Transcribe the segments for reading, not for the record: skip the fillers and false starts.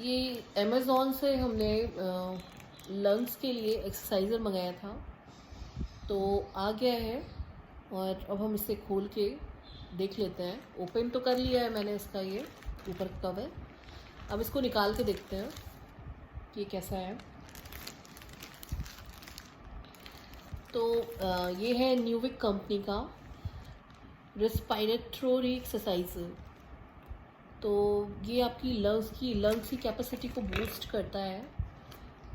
ये अमेज़ॉन से हमने लंग्स के लिए एक्सरसाइज़र मंगाया था, तो आ गया है। और अब हम इसे खोल के देख लेते हैं। ओपन तो कर लिया है मैंने इसका ये ऊपर का कवर। अब इसको निकाल के देखते हैं कि ये कैसा है। तो ये है न्यूविक कंपनी का रेस्पिरेटरी एक्सरसाइज़र। तो ये आपकी लंग्स की कैपेसिटी को बूस्ट करता है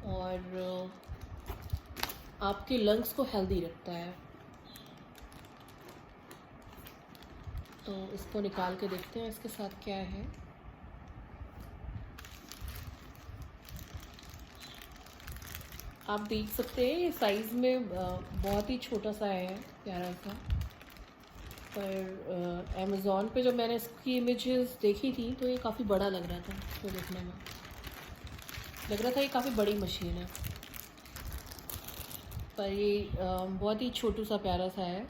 और आपके लंग्स को हेल्दी रखता है। तो इसको निकाल के देखते हैं इसके साथ क्या है। आप देख सकते हैं ये साइज़ में बहुत ही छोटा सा है, प्यारा सा। पर अमेज़ॉन पे जब मैंने इसकी इमेजेस देखी थी तो ये काफ़ी बड़ा लग रहा था। इसको देखने में लग रहा था ये काफ़ी बड़ी मशीन है, पर ये बहुत ही छोटू सा प्यारा सा है।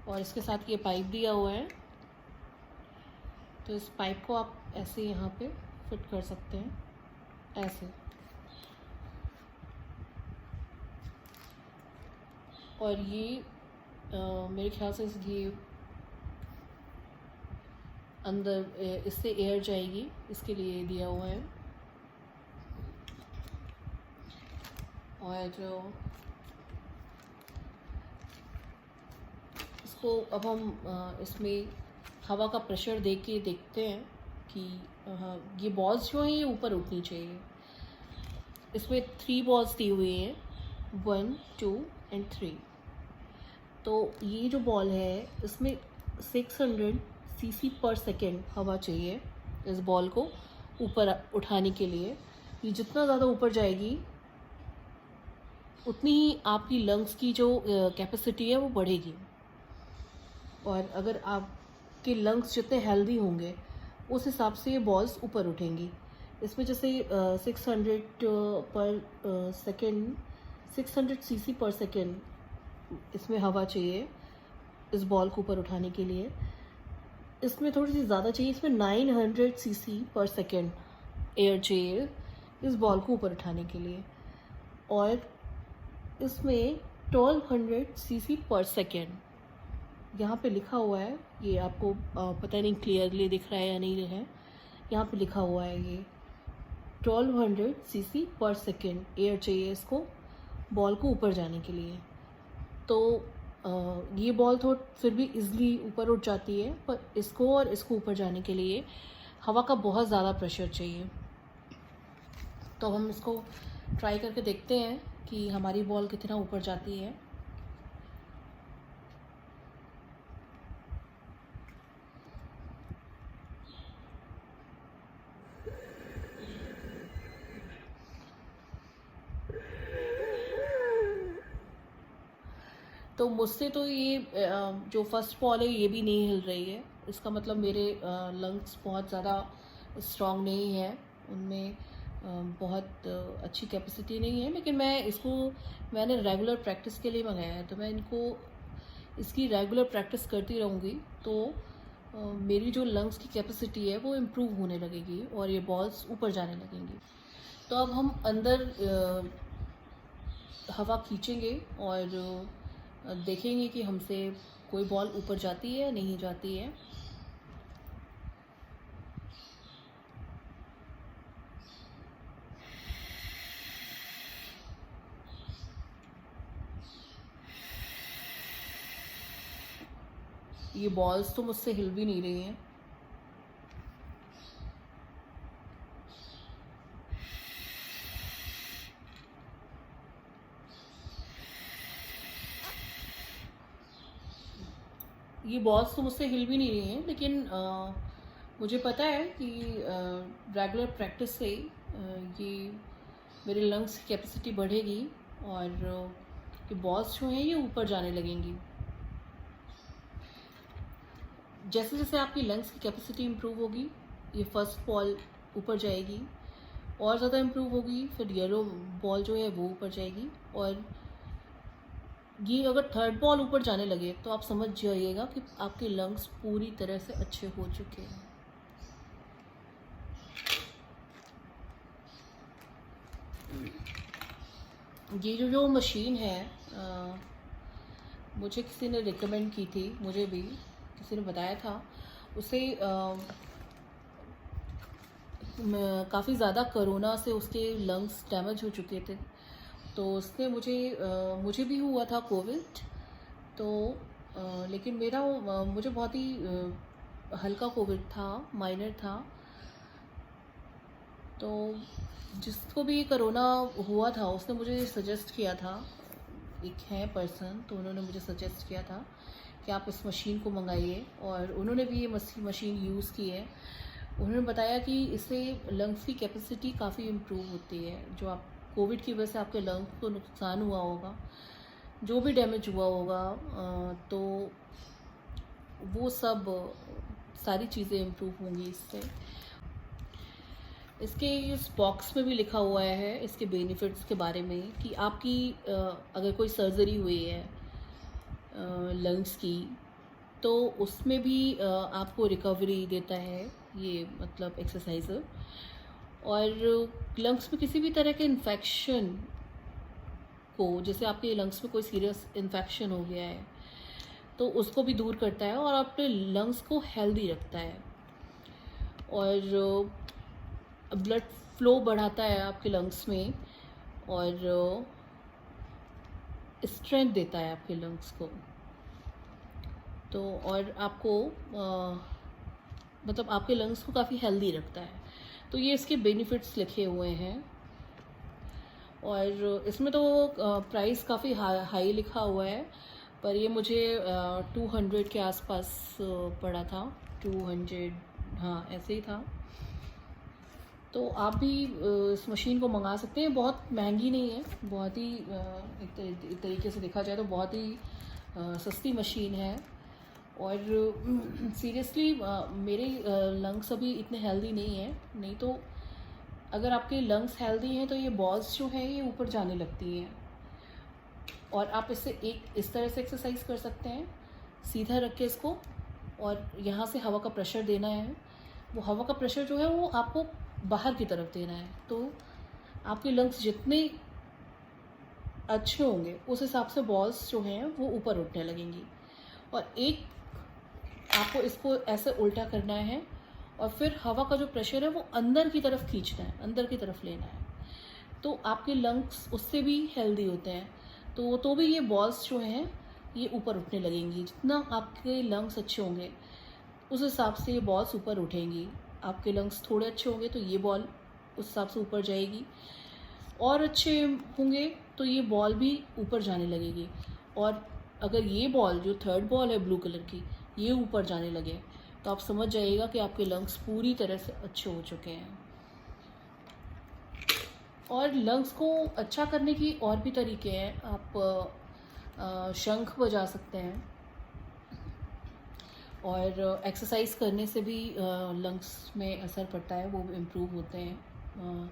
और इसके साथ ये पाइप दिया हुआ है, तो इस पाइप को आप ऐसे यहाँ पे फिट कर सकते हैं, ऐसे। और ये मेरे ख्याल से ये अंदर इससे एयर जाएगी, इसके लिए दिया हुआ है। और इसको अब हम इसमें हवा का प्रेशर दे के देखते हैं कि ये बॉल्स जो हैं ये ऊपर उठनी चाहिए। इसमें 3 बॉल्स दी हुई हैं, 1, 2 एंड 3। तो ये जो बॉल है इसमें 600 सीसी पर सेकेंड हवा चाहिए इस बॉल को ऊपर उठाने के लिए। ये जितना ज़्यादा ऊपर जाएगी उतनी ही आपकी लंग्स की जो कैपेसिटी है वो बढ़ेगी। और अगर आपके लंग्स जितने हेल्दी होंगे उस हिसाब से ये बॉल्स ऊपर उठेंगी। इसमें जैसे 600 पर सेकेंड 600 सीसी पर सेकेंड इसमें हवा चाहिए इस बॉल को ऊपर उठाने के लिए। इसमें थोड़ी सी ज़्यादा चाहिए, इसमें 900 सीसी पर सेकेंड एयर चाहिए इस बॉल को ऊपर उठाने के लिए। और इसमें 1200 सीसी पर सेकेंड यहाँ पे लिखा हुआ है। ये आपको पता नहीं क्लियरली दिख रहा है या नहीं है। यहाँ पे लिखा हुआ है ये 1200 सीसी पर सेकेंड एयर चाहिए इसको बॉल को ऊपर जाने के लिए। तो ये बॉल तो फिर भी इजली ऊपर उठ जाती है, पर इसको और इसको ऊपर जाने के लिए हवा का बहुत ज़्यादा प्रेशर चाहिए। तो हम इसको ट्राई करके देखते हैं कि हमारी बॉल कितना ऊपर जाती है। तो मुझसे तो ये जो फर्स्ट बॉल है ये भी नहीं हिल रही है। इसका मतलब मेरे लंग्स बहुत ज़्यादा स्ट्रॉन्ग नहीं है, उनमें बहुत अच्छी कैपेसिटी नहीं है। लेकिन मैंने रेगुलर प्रैक्टिस के लिए मंगाया है, तो मैं इसकी रेगुलर प्रैक्टिस करती रहूँगी तो मेरी जो लंग्स की कैपेसिटी है वो इम्प्रूव होने लगेगी और ये बॉल्स ऊपर जाने लगेंगी। तो अब हम अंदर हवा खींचेंगे और देखेंगे कि हमसे कोई बॉल ऊपर जाती है या नहीं जाती है। ये बॉल्स तो मुझसे हिल भी नहीं रही हैं। ये बॉल्स तो मुझसे हिल भी नहीं रही हैं, लेकिन मुझे पता है कि रेगुलर प्रैक्टिस से ये मेरे लंग्स की कैपेसिटी बढ़ेगी और ये बॉल्स जो हैं ये ऊपर जाने लगेंगी। जैसे जैसे आपकी लंग्स की कैपेसिटी इम्प्रूव होगी ये फर्स्ट बॉल ऊपर जाएगी, और ज़्यादा इम्प्रूव होगी फिर येलो बॉल जो है वो ऊपर जाएगी। और ये अगर थर्ड बॉल ऊपर जाने लगे तो आप समझ जाइएगा कि आपके लंग्स पूरी तरह से अच्छे हो चुके हैं। ये जो मशीन है, मुझे किसी ने रिकमेंड की थी, मुझे भी किसी ने बताया था। उसे काफ़ी ज़्यादा कोरोना से उसके लंग्स डैमेज हो चुके थे, तो उसने मुझे भी हुआ था कोविड। तो लेकिन मुझे बहुत ही हल्का कोविड था, माइनर था। तो जिसको भी कोरोना हुआ था उसने मुझे सजेस्ट किया था, एक है पर्सन, तो उन्होंने मुझे सजेस्ट किया था कि आप इस मशीन को मंगाइए, और उन्होंने भी ये मशीन यूज़ की है। उन्होंने बताया कि इससे लंग्स की कैपेसिटी काफ़ी इम्प्रूव होती है। जो आप कोविड की वजह से आपके लंग्स को नुकसान हुआ होगा, जो भी डैमेज हुआ होगा, तो वो सब सारी चीज़ें इम्प्रूव होंगी इससे। इसके इस बॉक्स में भी लिखा हुआ है इसके बेनिफिट्स के बारे में कि आपकी अगर कोई सर्जरी हुई है लंग्स की, तो उसमें भी आपको रिकवरी देता है ये, मतलब एक्सरसाइजर। और लंग्स में किसी भी तरह के इन्फेक्शन को, जैसे आपके लंग्स में कोई सीरियस इन्फेक्शन हो गया है, तो उसको भी दूर करता है और आपके लंग्स को हेल्दी रखता है, और ब्लड फ्लो बढ़ाता है आपके लंग्स में, और स्ट्रेंथ देता है आपके लंग्स को। तो और आपको मतलब आपके लंग्स को काफ़ी हेल्दी रखता है। तो ये इसके बेनिफिट्स लिखे हुए हैं, और इसमें तो प्राइस काफ़ी हाई लिखा हुआ है, पर ये मुझे 200 के आसपास पड़ा था, 200, हाँ ऐसे ही था। तो आप भी इस मशीन को मंगा सकते हैं। बहुत महंगी नहीं है, बहुत ही एक तरीके से देखा जाए तो बहुत ही सस्ती मशीन है। और सीरियसली मेरे लंग्स अभी इतने हेल्दी नहीं हैं, नहीं तो अगर आपके लंग्स हेल्दी हैं तो ये बॉल्स जो हैं ये ऊपर जाने लगती हैं। और आप इससे इस तरह से एक्सरसाइज कर सकते हैं, सीधा रख के इसको, और यहाँ से हवा का प्रेशर देना है। वो हवा का प्रेशर जो है वो आपको बाहर की तरफ देना है, तो आपके लंग्स जितने अच्छे होंगे उस हिसाब से बॉल्स जो हैं वो ऊपर उठने लगेंगी। और एक आपको इसको ऐसे उल्टा करना है, और फिर हवा का जो प्रेशर है वो अंदर की तरफ खींचना है, अंदर की तरफ लेना है, तो आपके लंग्स उससे भी हेल्दी होते हैं। तो भी ये बॉल्स जो हैं ये ऊपर उठने लगेंगी। जितना आपके लंग्स अच्छे होंगे उस हिसाब से ये बॉल्स ऊपर उठेंगी। आपके लंग्स थोड़े अच्छे होंगे तो ये बॉल उस हिसाब से ऊपर जाएगी, और अच्छे होंगे तो ये बॉल भी ऊपर जाने लगेगी। और अगर ये बॉल जो थर्ड बॉल है ब्लू कलर की, ये ऊपर जाने लगे, तो आप समझ जाइएगा कि आपके लंग्स पूरी तरह से अच्छे हो चुके हैं। और लंग्स को अच्छा करने की और भी तरीके हैं। आप शंख बजा सकते हैं, और एक्सरसाइज करने से भी लंग्स में असर पड़ता है, वो इम्प्रूव होते हैं।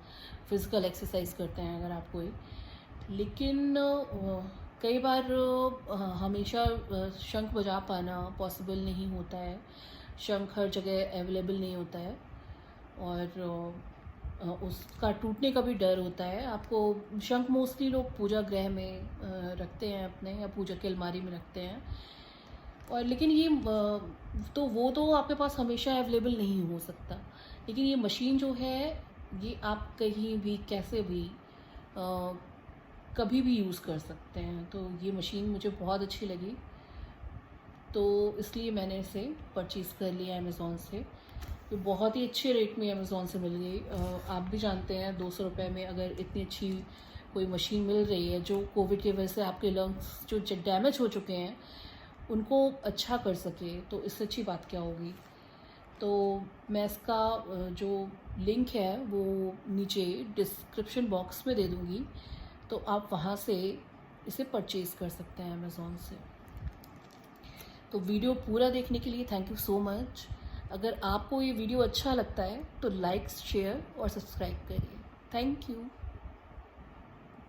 फिज़िकल एक्सरसाइज करते हैं अगर आप कोई, लेकिन कई बार हमेशा शंख बजा पाना पॉसिबल नहीं होता है। शंख हर जगह अवेलेबल नहीं होता है, और उसका टूटने का भी डर होता है। आपको शंख मोस्टली लोग पूजा गृह में रखते हैं अपने, या पूजा की अलमारी में रखते हैं। और लेकिन ये वो तो आपके पास हमेशा अवेलेबल नहीं हो सकता। लेकिन ये मशीन जो है ये आप कहीं भी कैसे भी कभी भी यूज़ कर सकते हैं। तो ये मशीन मुझे बहुत अच्छी लगी, तो इसलिए मैंने इसे परचेज़ कर लिया अमेज़ॉन से। ये बहुत ही अच्छे रेट में अमेज़ॉन से मिल गई। आप भी जानते हैं 200 रुपये में अगर इतनी अच्छी कोई मशीन मिल रही है जो कोविड की वजह से आपके लंग्स जो डैमेज हो चुके हैं उनको अच्छा कर सके, तो इससे अच्छी बात क्या होगी। तो मैं इसका जो लिंक है वो नीचे डिस्क्रिप्शन बॉक्स में दे दूँगी, तो आप वहाँ से इसे परचेज़ कर सकते हैं अमेज़ॉन से। तो वीडियो पूरा देखने के लिए थैंक यू सो मच। अगर आपको ये वीडियो अच्छा लगता है तो लाइक, शेयर और सब्सक्राइब करिए। Thank you.